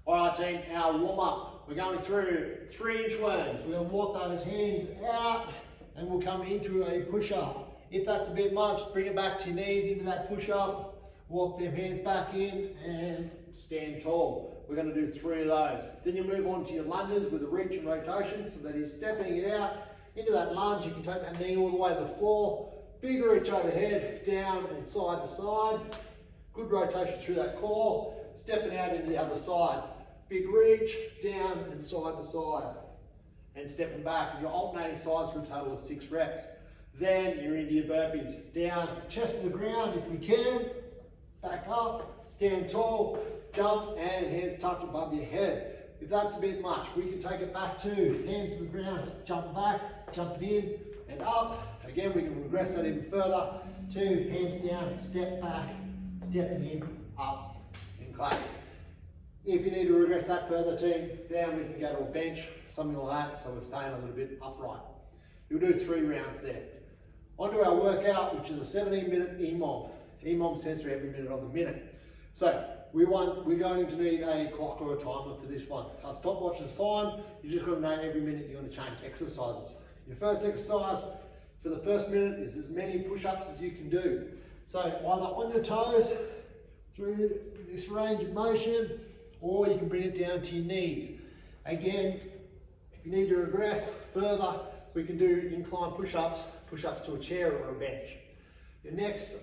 Alright team, our warm up. We're going through 3-inch worms. We're going to walk those hands out and we'll come into a push up. If that's a bit much, bring it back to your knees into that push up. Walk them hands back in and stand tall. We're going to do 3 of those. Then you move on to your lunges with a reach and rotation, so that is stepping it out into that lunge. You can take that knee all the way to the floor. Big reach overhead, down and side to side. Good rotation through that core. Stepping out into the other side. Big reach, down and side to side. And stepping back. You're alternating sides for a total of 6 reps. Then you're into your burpees. Down, chest to the ground if we can. Back up, stand tall, jump and hands touch above your head. If that's a bit much, we can take it back to hands to the ground, jump back, jumping in and up. Again, we can regress that even further to hands down, step back, stepping in, up and clap. If you need to regress that further team, then we can go to a bench, something like that, so we're staying a little bit upright. You'll do 3 rounds there. Onto our workout, which is a 17-minute EMOM. EMOM stands for every minute on the minute. So we're going to need a clock or a timer for this one. Our stopwatch is fine. You just got to know every minute you're going to change exercises. Your first exercise for the first minute is as many push-ups as you can do. So either on your toes through this range of motion, or you can bring it down to your knees. Again, if you need to regress further, we can do incline push-ups to a chair or a bench. The next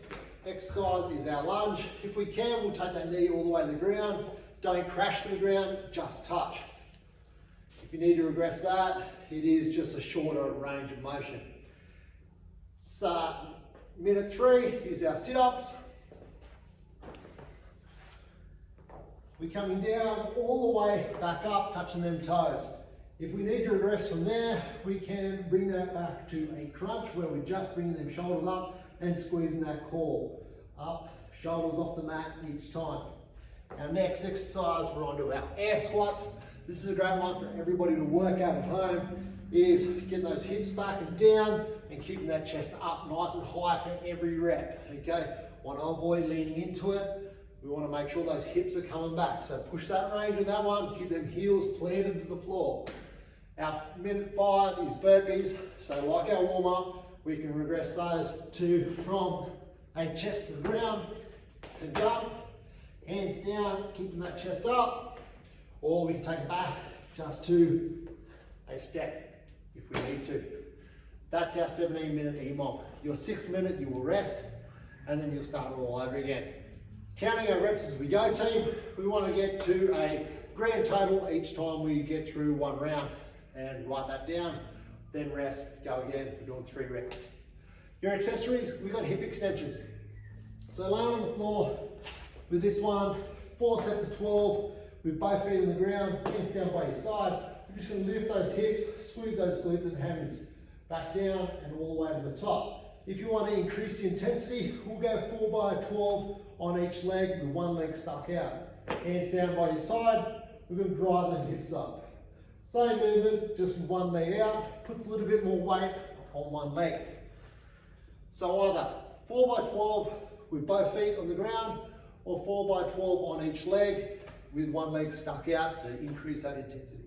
exercise is our lunge. If we can, we'll take that knee all the way to the ground. Don't crash to the ground, just touch. If you need to regress that, it is just a shorter range of motion. So, minute 3 is our sit-ups. We're coming down all the way back up, touching them toes. If we need to regress from there, we can bring that back to a crunch where we're just bringing them shoulders up and squeezing that core up, shoulders off the mat each time. Our next exercise, we're on to our air squats. This is a great one for everybody to work out at home, is getting those hips back and down and keeping that chest up nice and high for every rep, okay? Want to avoid leaning into it. We want to make sure those hips are coming back. So push that range in that one, keep them heels planted to the floor. Our minute 5 is burpees. So like our warm up, we can regress those from a chest to the ground and jump, hands down, keeping that chest up, or we can take it back just to a step if we need to. That's our 17-minute EMOM. Your 6th minute you will rest and then you'll start it all over again. Counting our reps as we go team, we want to get to a grand total each time we get through 1 round, and write that down, then rest, go again. We're doing 3 reps. Your accessories, we've got hip extensions. So laying on the floor with this one, 4 sets of 12, with both feet on the ground, hands down by your side. We're just going to lift those hips, squeeze those glutes and hammies back down and all the way to the top. If you want to increase the intensity, we'll go 4 by 12 on each leg with 1 leg stuck out. Hands down by your side, we're going to drive the hips up. Same movement, just with 1 leg out, puts a little bit more weight on 1 leg. So either 4 by 12 with both feet on the ground, or 4 by 12 on each leg with 1 leg stuck out to increase that intensity.